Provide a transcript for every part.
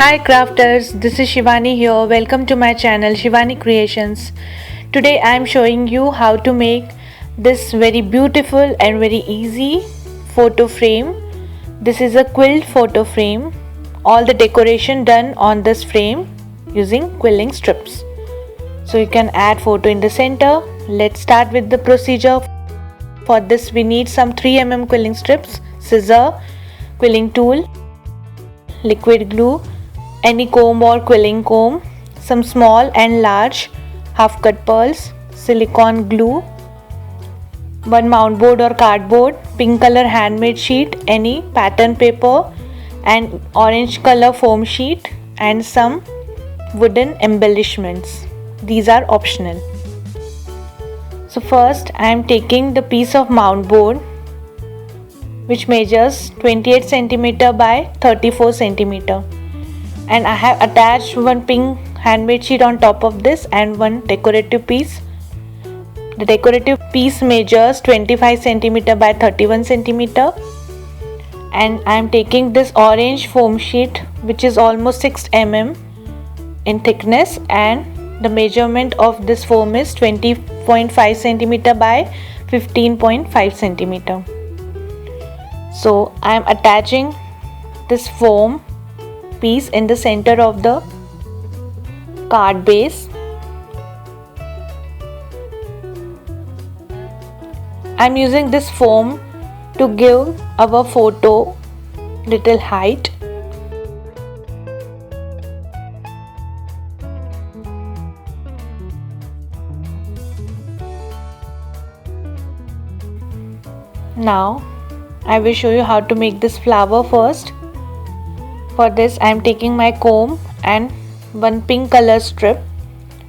Hi crafters, this is Shivani here. Welcome to my channel Shivani Creations. Today I am showing you how to make this very beautiful and very easy photo frame. This is a quilled photo frame. All the decoration done on this frame using quilling strips. So you can add photo in the center. Let's start with the procedure. For this we need some 3mm quilling strips, scissor, quilling tool, liquid glue, any comb or quilling comb, some small and large half cut pearls, silicone glue, one mount board or cardboard, pink color handmade sheet, any pattern paper, and orange color foam sheet, and some wooden embellishments. These are optional. So first I am taking the piece of mount board which measures 28 cm by 34 cm. And I have attached one pink handmade sheet on top of this and one decorative piece. The decorative piece measures 25 cm by 31 cm, and I am taking this orange foam sheet which is almost 6 mm in thickness, and the measurement of this foam is 20.5 cm by 15.5 cm. So I am attaching this foam piece in the center of the card base. I am using this foam to give our photo little height. Now I will show you how to make this flower first. For this I am taking my comb and one pink color strip.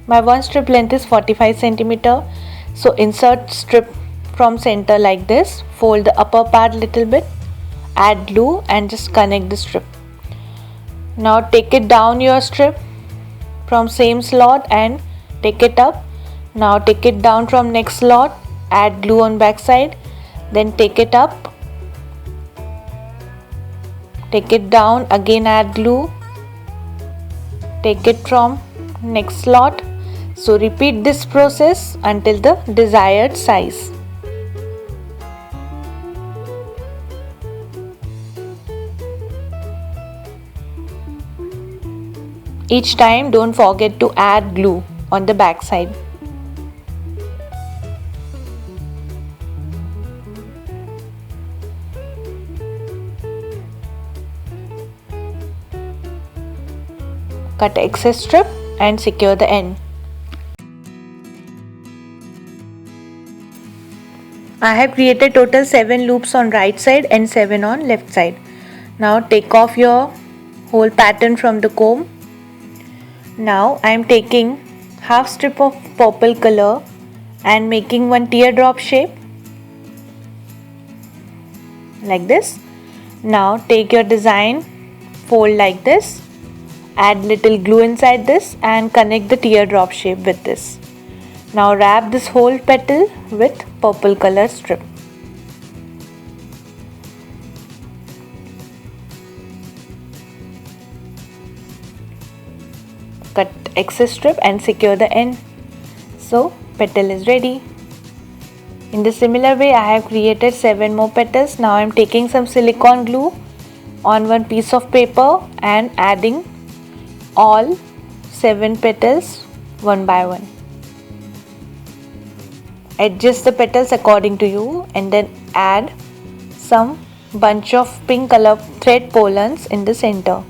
My one strip length is 45 cm. So insert strip from center like this, fold the upper part little bit, add glue and just connect the strip. Now take it down your strip from same slot and take it up. Now take it down from next slot, add glue on back side, then take it up. Take it down, again add glue, take it from next slot. So repeat this process until the desired size. Each time don't forget to add glue on the back side. Cut excess strip and secure the end. I have created total 7 loops on right side and 7 on left side. Now take off your whole pattern from the comb. Now I am taking half strip of purple color and making one teardrop shape like this. Now take your design, fold like this. Add little glue inside this and connect the teardrop shape with this. Now wrap this whole petal with purple color strip. Cut excess strip and secure the end. So petal is ready. In the similar way I have created 7 more petals. Now I am taking some silicone glue on one piece of paper and adding all 7 petals one by one. Adjust the petals according to you and then add some bunch of pink color thread pollens in the center.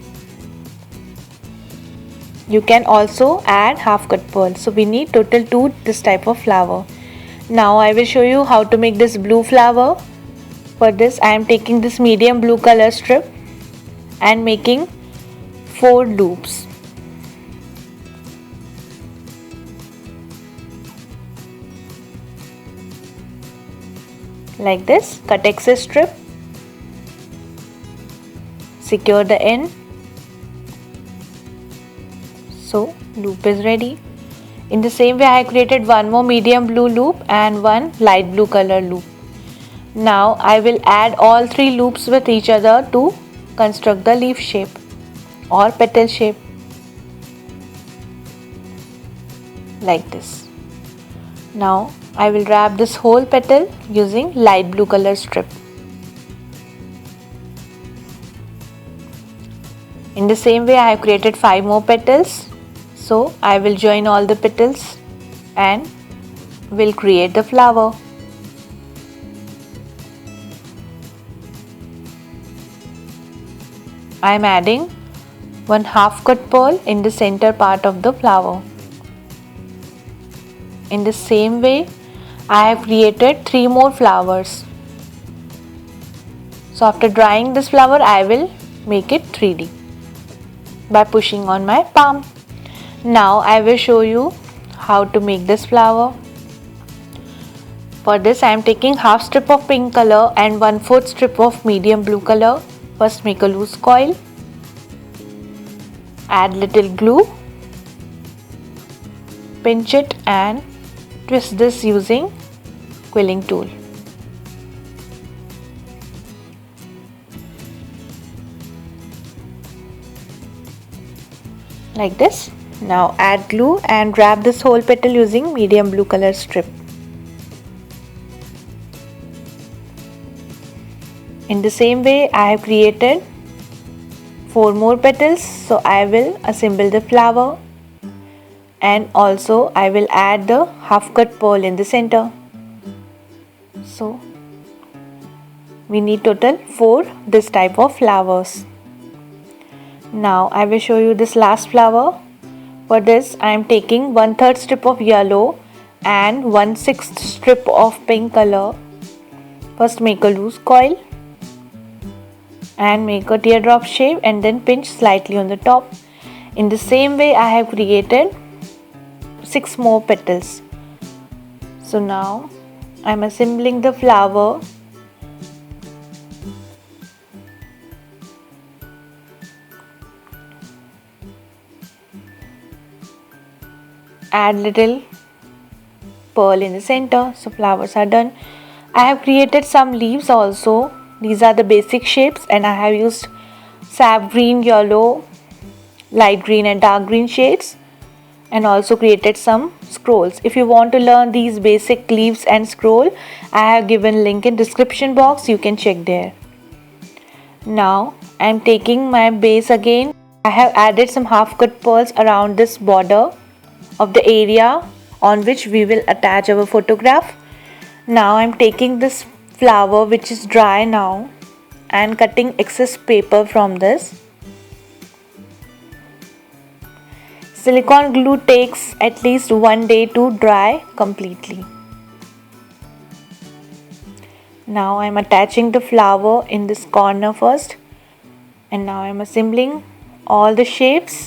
You can also add half cut pearls. So we need total 2 this type of flower. Now I will show you how to make this blue flower. For this I am taking this medium blue color strip and making 4 loops. Like this. Cut excess strip, secure the end. So loop is ready. In the same way I have created one more medium blue loop and one light blue color loop. Now I will add all 3 loops with each other to construct the leaf shape. or petal shape like this. Now I will wrap this whole petal using light blue color strip. In the same way I have created 5 more petals. So I will join all the petals and will create the flower. I am adding one half cut pearl in the center part of the flower. In the same way I have created 3 more flowers. So after drying this flower I will make it 3D by pushing on my palm. Now I will show you how to make this flower. For this I am taking half strip of pink color and 1/4 strip of medium blue color. First make a loose coil. Add little glue. Pinch it and twist this using quilling tool. Like this. Now add glue and wrap this whole petal using medium blue color strip. In the same way I have created 4 more petals, so I will assemble the flower and also I will add the half cut pearl in the center. So we need total 4 this type of flowers. Now I will show you this last flower. For this I am taking 1/3 strip of yellow and 1/6 strip of pink color. First make a loose coil and make a teardrop shape and then pinch slightly on the top. In the same way I have created 6 more petals. So now I am assembling the flower. Add little pearl in the center. So flowers are done. I have created some leaves also. These are the basic shapes and I have used sap green, yellow, light green and dark green shades and also created some scrolls. If you want to learn these basic leaves and scroll, I have given link in description box, you can check there. Now I am taking my base again. I have added some half cut pearls around this border of the area on which we will attach our photograph. Now I am taking this flower which is dry now and cutting excess paper from this. Silicone glue takes at least 1 day to dry completely. Now I am attaching the flower in this corner first and now I am assembling all the shapes.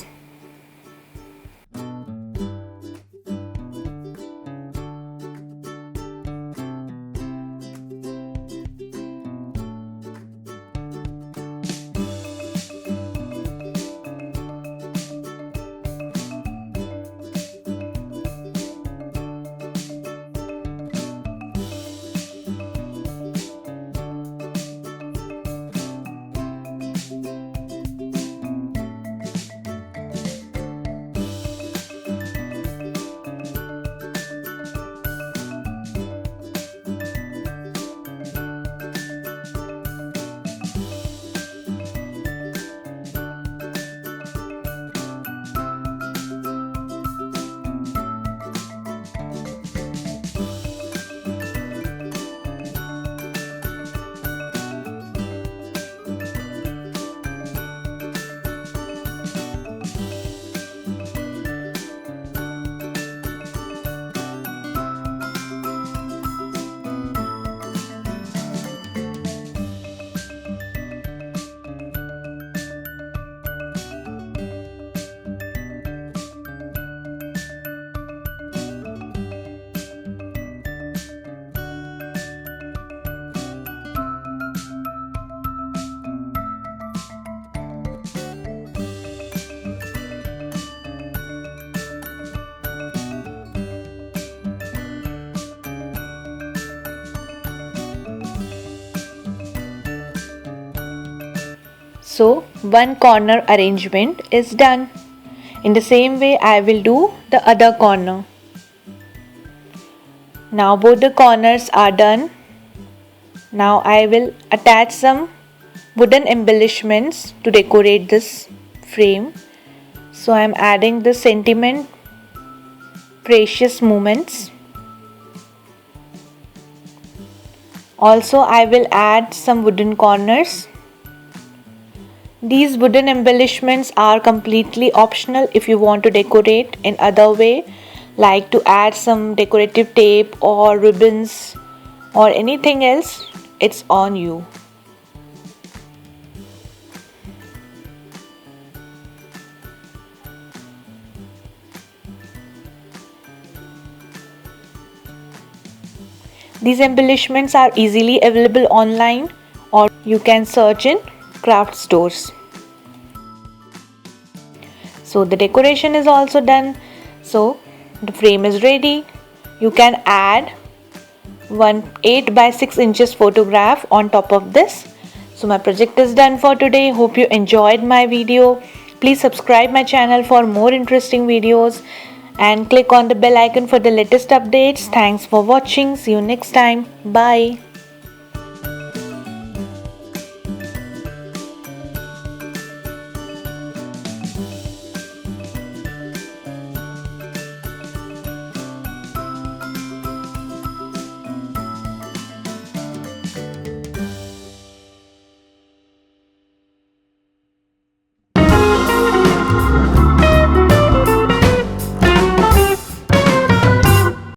So one corner arrangement is done. In the same way I will do the other corner. Now both the corners are done. Now I will attach some wooden embellishments to decorate this frame. So I am adding the sentiment precious moments. Also I will add some wooden corners. These wooden embellishments are completely optional if you want to decorate in other way, like to add some decorative tape or ribbons or anything else. It's on you. These embellishments are easily available online or you can search in craft stores. So the decoration is also done. So the frame is ready. You can add one 8 by 6 inches photograph on top of this. So my project is done for today. Hope you enjoyed my video. Please subscribe my channel for more interesting videos and click on the bell icon for the latest updates. Thanks for watching. See you next time. Bye.